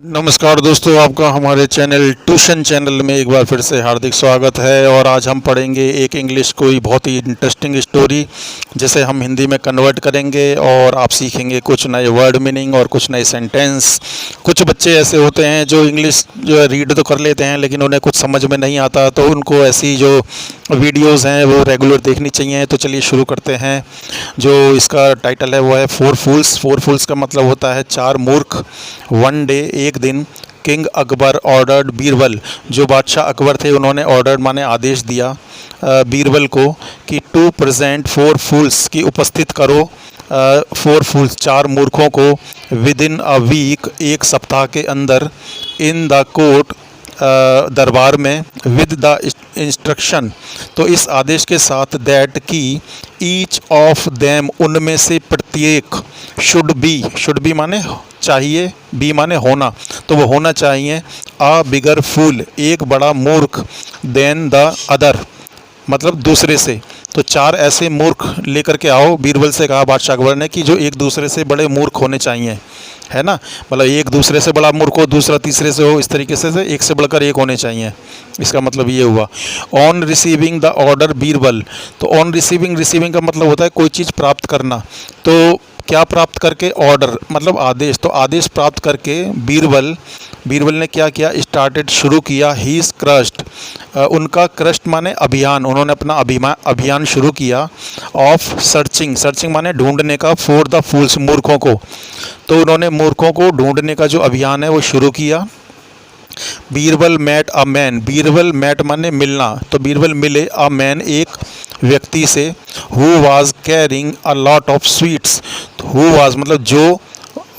नमस्कार दोस्तों, आपका हमारे चैनल ट्यूशन चैनल में एक बार फिर से हार्दिक स्वागत है। और आज हम पढ़ेंगे एक इंग्लिश कोई बहुत ही इंटरेस्टिंग स्टोरी जिसे हम हिंदी में कन्वर्ट करेंगे और आप सीखेंगे कुछ नए वर्ड मीनिंग और कुछ नए सेंटेंस। कुछ बच्चे ऐसे होते हैं जो इंग्लिश जो रीड तो कर लेते हैं लेकिन उन्हें कुछ समझ में नहीं आता, तो उनको ऐसी जो वीडियोज़ हैं वो रेगुलर देखनी चाहिए। तो चलिए शुरू करते हैं। जो इसका टाइटल है वो है फोर फूल्स। फोर फूल्स का मतलब होता है चार मूर्ख। वन डे एक दिन किंग अकबर ऑर्डर्ड बीरबल, जो बादशाह अकबर थे उन्होंने ऑर्डर्ड माने आदेश दिया बीरबल को कि टू प्रेजेंट फोर फूल्स की उपस्थित करो फोर फूल्स चार मूर्खों को विद इन अ वीक एक सप्ताह के अंदर इन द कोर्ट दरबार में विद द इंस्ट्रक्शन, तो इस आदेश के साथ दैट की ईच ऑफ देम उनमें से प्रत्येक शुड बी माने चाहिए, बी माने होना, तो वो होना चाहिए अ बिगर फूल एक बड़ा मूर्ख देन द अदर मतलब दूसरे से। तो चार ऐसे मूर्ख लेकर के आओ, बीरबल से कहा बादशाह अकबर ने, कि जो एक दूसरे से बड़े मूर्ख होने चाहिए, है ना। मतलब एक दूसरे से बड़ा मूर्ख हो, दूसरा तीसरे से हो, इस तरीके से एक से बढ़कर एक होने चाहिए। इसका मतलब ये हुआ। On receiving the order Birbal, तो ऑन रिसीविंग का मतलब होता है कोई चीज़ प्राप्त करना। तो क्या प्राप्त करके? ऑर्डर मतलब आदेश। तो आदेश प्राप्त करके बीरबल ने क्या किया? स्टार्टेड शुरू किया हीज क्रस्ट, उनका क्रस्ट माने अभियान, उन्होंने अपना अभियान शुरू किया ऑफ सर्चिंग माने ढूंढने का, फॉर द फूल्स मूर्खों को। तो उन्होंने मूर्खों को ढूंढने का जो अभियान है वो शुरू किया। Birbal met a man, Birbal met माने मिलना, तो बीरबल मिले अ मैन एक व्यक्ति से, who was carrying a lot of sweets, who was मतलब जो,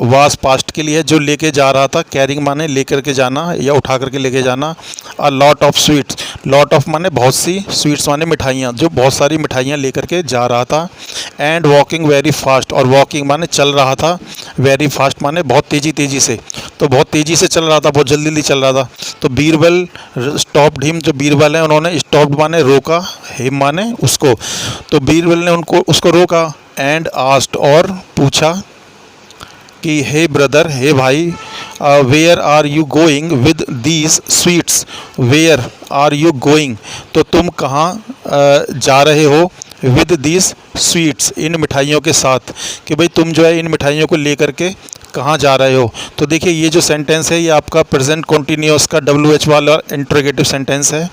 वाज पास्ट के लिए है, जो लेके जा रहा था, कैरिंग माने लेकर के जाना या उठा करके लेके जाना, a lot of sweets, lot of माने बहुत सी, स्वीट्स माने मिठाइयाँ, जो बहुत सारी मिठाइयाँ लेकर के जा रहा था। एंड वॉकिंग वेरी फास्ट, और वॉकिंग माने चल रहा था, वेरी फास्ट माने बहुत तेज़ी से, तो बहुत तेज़ी से चल रहा था, बहुत जल्दी चल रहा था। तो बीरबल स्टॉप्ड हिम, जो बीरबल है उन्होंने स्टॉप्ड माने रोका, हिम माने उसको, तो बीरबल ने उसको रोका। एंड आस्क्ड और पूछा कि हे ब्रदर, हे भाई, where are you going with these sweets, where are you going, तो तुम कहाँ जा रहे हो, विद दीज स्वीट्स इन मिठाइयों के साथ, कि भाई तुम जो है इन मिठाइयों को लेकर के कहाँ जा रहे हो। तो देखिए ये जो सेंटेंस है ये आपका प्रेजेंट कॉन्टीन्यूअस का WH वाला इंट्रोगेटिव सेंटेंस है।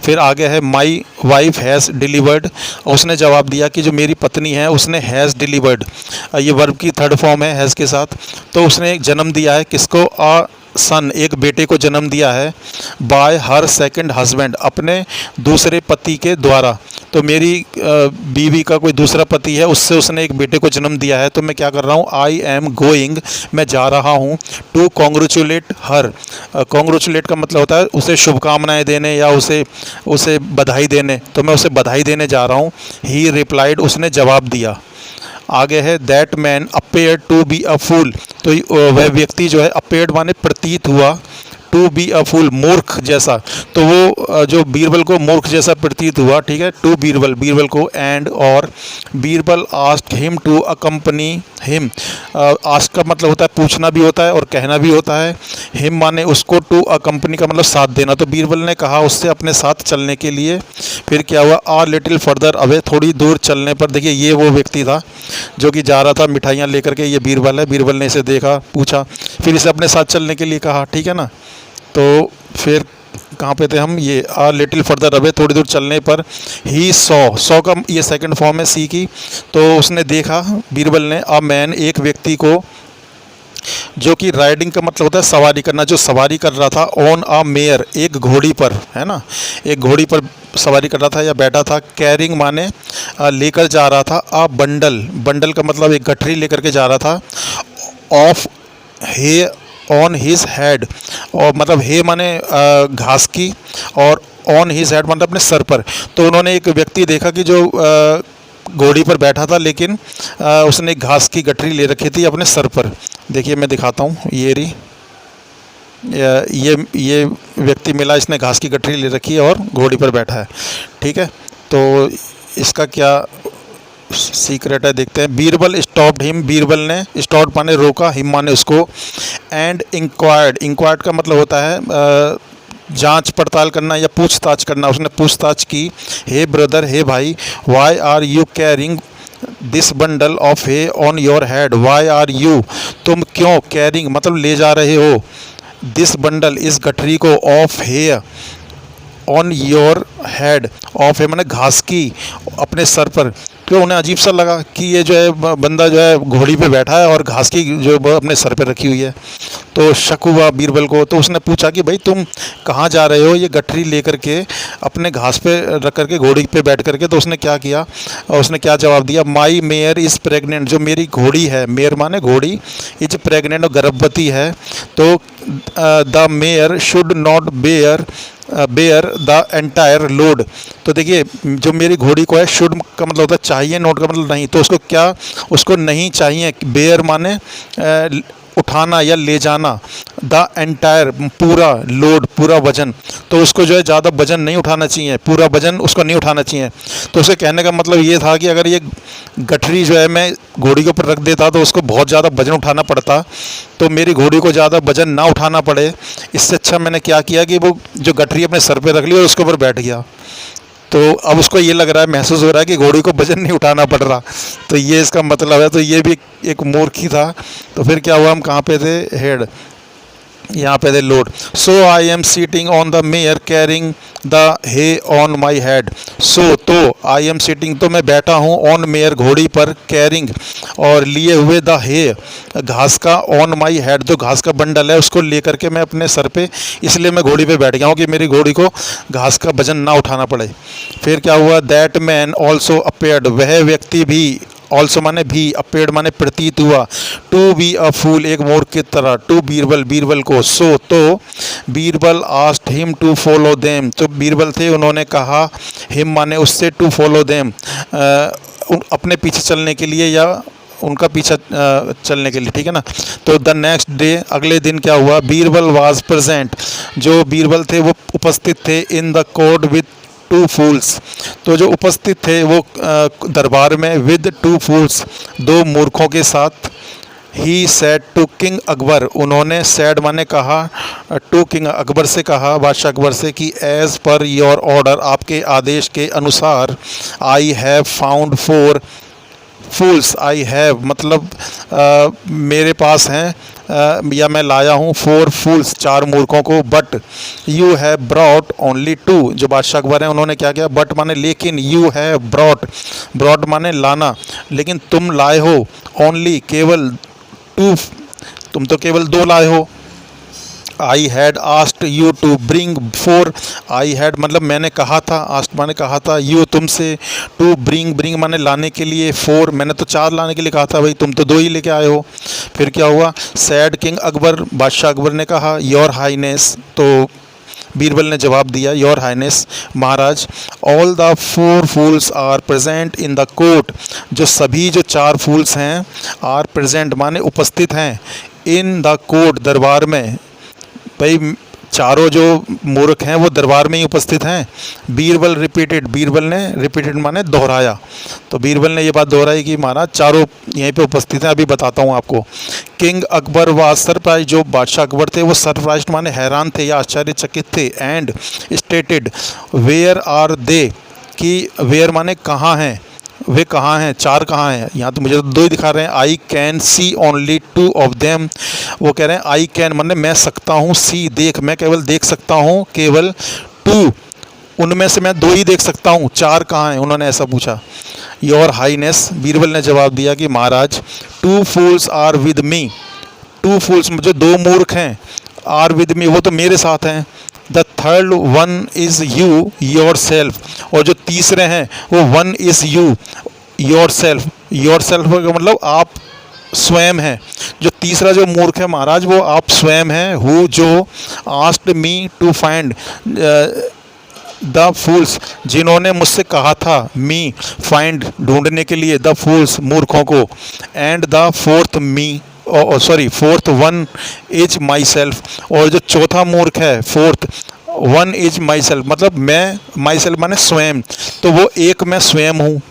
फिर आगे है माई वाइफ हैज़ डिलीवर्ड, उसने जवाब दिया कि जो मेरी पत्नी है उसने हैज़ डिलीवर्ड, ये वर्ब की थर्ड फॉर्म है हैज़ के साथ। तो उसने एक जन्म दिया है, किसको? अ सन, एक बेटे को जन्म दिया है, बाय हर सेकंड हस्बैंड, अपने दूसरे पति के द्वारा। तो मेरी बीवी का कोई दूसरा पति है, उससे उसने एक बेटे को जन्म दिया है। तो मैं क्या कर रहा हूँ? आई एम गोइंग, मैं जा रहा हूँ, टू कॉन्ग्रेचुलेट हर, कॉन्ग्रेचुलेट का मतलब होता है उसे शुभकामनाएं देने या उसे बधाई देने, तो मैं उसे बधाई देने जा रहा हूँ। ही रिप्लाइड, उसने जवाब दिया। आगे है that man appear to be a fool, तो वह व्यक्ति जो है अपेयर्ड माने प्रतीत हुआ, टू बी अ फूल मूर्ख जैसा, तो वो जो बीरबल को मूर्ख जैसा प्रतीत हुआ, ठीक है, टू बीरबल को। एंड और Birbal asked him to accompany him, ask का मतलब होता है पूछना भी होता है और कहना भी होता है, हिम माने उसको, टू अकम्पनी का मतलब साथ देना, तो बीरबल ने कहा उससे अपने साथ चलने के लिए। फिर क्या हुआ? आ लिटिल फर्दर अवे, थोड़ी दूर चलने पर, देखिए ये वो व्यक्ति था जो कि जा रहा था मिठाइयाँ लेकर के, ये बीरबल है। बीरबल ने इसे देखा, पूछा, फिर इसे अपने साथ चलने के लिए कहा, ठीक है ना। तो फिर कहाँ पे थे हम? ये आ लिटिल फर्दर अवे, थोड़ी दूर चलने पर, ही सॉ का ये सेकंड फॉर्म है सी की, तो उसने देखा बीरबल ने, अ मैन एक व्यक्ति को, जो कि राइडिंग का मतलब होता है सवारी करना, जो सवारी कर रहा था, ऑन अ मेयर एक घोड़ी पर, है ना, एक घोड़ी पर सवारी कर रहा था या बैठा था। कैरिंग माने लेकर जा रहा था, अ बंडल का मतलब एक गठरी लेकर के जा रहा था, of hay on his head, और मतलब हे माने घास की, और ऑन हिज हेड मतलब अपने सर पर। तो उन्होंने एक व्यक्ति देखा कि जो घोड़ी पर बैठा था, लेकिन उसने एक घास की गठरी ले रखी थी अपने सर पर। देखिए मैं दिखाता हूँ, ये व्यक्ति मिला, इसने घास की गठरी ले रखी है और घोड़ी पर बैठा है, ठीक है। तो इसका क्या सीक्रेट है, देखते हैं। बीरबल स्टॉप्ड हिम, बीरबल ने, स्टॉप माने रोका, हिम माने उसको, एंड इंक्वायर्ड, इंक्वायर्ड का मतलब होता है जांच पड़ताल करना या पूछताछ करना। उसने पूछताछ की, हे ब्रदर, हे भाई, why are you carrying this bundle of hay on your head, why are you, तुम क्यों, कैरिंग मतलब ले जा रहे हो, दिस बंडल, इस गठरी को, of hay on your head, of है मैंने घास की, अपने सर पर। तो उन्हें अजीब सा लगा कि ये जो है बंदा जो है घोड़ी पे बैठा है और घास की जो अपने सर पे रखी हुई है। तो शक हुआ बीरबल को। तो उसने पूछा कि भाई तुम कहाँ जा रहे हो ये गठरी लेकर के अपने घास पे रख करके, घोड़ी पे बैठ करके। तो उसने क्या किया, उसने क्या जवाब दिया, माई मेयर इज़ प्रेग्नेंट, जो मेरी घोड़ी है, मेयर माने घोड़ी, इज प्रेग्नेंट, गर्भवती है। तो the mare should not bear the entire load. तो देखिए, जो मेरी घोड़ी को है, शुड का मतलब होता है चाहिए, नोट का मतलब नहीं। तो उसको क्या, उसको नहीं चाहिए, बेयर माने उठाना या ले जाना, द एंटायर पूरा, लोड पूरा वजन। तो उसको जो है ज़्यादा वजन नहीं उठाना चाहिए, पूरा वजन उसको नहीं उठाना चाहिए। तो उसके कहने का मतलब ये था कि अगर ये गठरी जो है मैं घोड़ी के ऊपर रख देता तो उसको बहुत ज़्यादा वजन उठाना पड़ता, तो मेरी घोड़ी को ज़्यादा वजन ना उठाना पड़े, इससे अच्छा मैंने क्या किया कि वो जो गठरी अपने सर पे रख ली और उसके ऊपर बैठ गया। तो अब उसको ये लग रहा है, महसूस हो रहा है कि घोड़ी को वजन नहीं उठाना पड़ रहा। तो ये इसका मतलब है। तो ये भी एक मूर्खी था। तो फिर क्या हुआ, हम कहाँ पे थे, हेड, यहाँ पे the load. So I am sitting on the mayor carrying the hay on my head. So तो आई एम सीटिंग, तो मैं बैठा हूँ, ऑन मेयर घोड़ी पर, कैरिंग और लिए हुए, द हे घास का, ऑन माई हेड जो घास का बंडल है उसको लेकर के मैं अपने सर पे, इसलिए मैं घोड़ी पे बैठ गया हूँ कि मेरी घोड़ी को घास का वजन ना उठाना पड़े। फिर क्या हुआ, दैट मैन ऑल्सो अपेयर्ड, वह व्यक्ति भी, ऑल्सो माने भी, अपेयर्ड माने प्रतीत हुआ, टू बी अ फूल, एक मूर्ख की तरह, टू बीरबल, बीरबल को। सो तो Birbal asked him to follow them, तो बीरबल थे, उन्होंने कहा, हिम माने उससे, टू फॉलो देम अपने पीछे चलने के लिए या उनका पीछा चलने के लिए, ठीक है ना। तो द नेक्स्ट डे, अगले दिन क्या हुआ, बीरबल वाज प्रेजेंट, जो बीरबल थे वो उपस्थित थे, in the court with two fools, तो जो उपस्थित थे वो दरबार में, विद टू फूल्स, दो मूर्खों के साथ। He said to king Akbar, उन्होंने सेड माने कहा, टू किंग अकबर से कहा, बादशाह अकबर से, कि एज़ पर योर ऑर्डर, आपके आदेश के अनुसार, I have found four fools, I have मतलब मेरे पास हैं या मैं लाया हूँ, फोर फूल्स, चार मूर्खों को, but you have brought only two, जो बादशाह अकबर हैं उन्होंने क्या किया, बट माने लेकिन, यू हैव ब्रॉट, ब्रॉट माने लाना, लेकिन तुम लाए हो, ओनली केवल, टू, तुम तो केवल दो लाए हो। I had asked you to bring four, I had मतलब मैंने कहा था, आस्क्ड माने कहा था, यू तुमसे, टू ब्रिंग, ब्रिंग माने लाने के लिए, फोर मैंने तो चार लाने के लिए कहा था, भाई तुम तो दो ही लेके आए हो। फिर क्या हुआ, सैड किंग अकबर, बादशाह अकबर ने कहा, योर हाईनेस, तो बीरबल ने जवाब दिया, योर हाईनेस, महाराज, all the four fools are present in the court, जो सभी जो चार फूल्स हैं, आर प्रेजेंट माने उपस्थित हैं, इन द कोर्ट दरबार में, भाई चारों जो मूर्ख हैं वो दरबार में ही उपस्थित हैं। बीरबल रिपीटेड, बीरबल ने रिपीटेड माने दोहराया, तो बीरबल ने ये बात दोहराई कि महाराज चारों यहीं पे उपस्थित हैं, अभी बताता हूँ आपको। किंग अकबर वाज सरप्राइज, जो बादशाह अकबर थे वो सरप्राइज माने हैरान थे या आश्चर्यचकित थे, and stated, where are they, कि वेयर माने कहाँ हैं, वे कहाँ हैं, चार कहाँ हैं, यहाँ तो मुझे तो दो ही दिखा रहे हैं। I can see only two of them, वो कह रहे हैं आई कैन मतलब मैं सकता हूँ, सी देख, मैं केवल देख सकता हूँ, केवल, टू उनमें से मैं दो ही देख सकता हूँ, चार कहाँ हैं, उन्होंने ऐसा पूछा। योर हाईनेस, बीरबल ने जवाब दिया कि महाराज, two fools are with me, two fools जो दो मूर्ख हैं, आर विद मी वो तो मेरे साथ हैं, the third one is you your self, और जो तीसरे हैं वो one is you your self, your self का मतलब आप स्वयं हैं, जो तीसरा जो मूर्ख है महाराज वो आप स्वयं हैं, हु जो asked me to find the fools, जिन्होंने मुझसे कहा था, मी फाइंड ढूंढने के लिए, द फूल्स मूर्खों को, and the fourth me, sorry fourth one is my self, और जो चौथा मूर्ख है fourth one is my self, मतलब मैं, माई सेल्फ माने स्वयं, तो वो एक मैं स्वयं हूँ,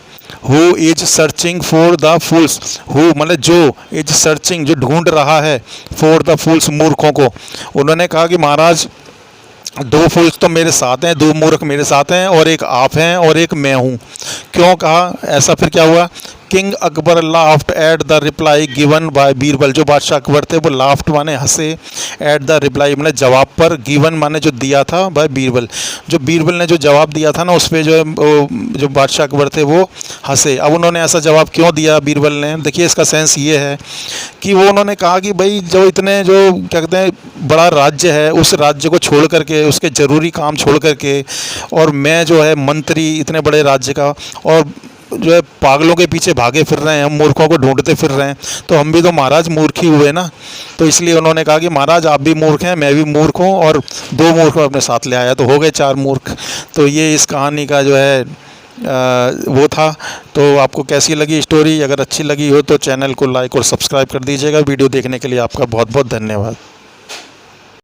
who is searching for the fools, who मतलब जो, इज सर्चिंग जो ढूंढ रहा है, फॉर द फूल्स मूर्खों को। उन्होंने कहा कि महाराज दो फूल्स तो मेरे साथ हैं, दो मूर्ख मेरे साथ हैं, और एक आप हैं और एक मैं हूँ। क्यों कहा ऐसा? फिर क्या हुआ? King Akbar laughed at the reply given by Birbal, जो बादशाह अकबर थे वो लाफ्ट माने हंसे, एट द रिप्लाई माने जवाब पर, गिवन माने जो दिया था, बाय बीरबल जो बीरबल ने जो जवाब दिया था ना उस पर जो जो बादशाह अकबर थे वो हंसे। अब उन्होंने ऐसा जवाब क्यों दिया बीरबल ने? देखिए इसका सेंस ये है कि वो उन्होंने कहा कि भाई जो इतने जो क्या कहते हैं बड़ा राज्य है, उस राज्य को छोड़ करके, उसके ज़रूरी काम छोड़ करके, और मैं जो है मंत्री इतने बड़े राज्य का, और जो है पागलों के पीछे भागे फिर रहे हैं, हम मूर्खों को ढूंढते फिर रहे हैं, तो हम भी तो महाराज मूर्ख ही हुए ना। तो इसलिए उन्होंने कहा कि महाराज आप भी मूर्ख हैं, मैं भी मूर्ख हूँ, और दो मूर्ख अपने साथ ले आया, तो हो गए चार मूर्ख। तो ये इस कहानी का जो है वो था। तो आपको कैसी लगी स्टोरी? अगर अच्छी लगी हो तो चैनल को लाइक और सब्सक्राइब कर दीजिएगा। वीडियो देखने के लिए आपका बहुत बहुत धन्यवाद।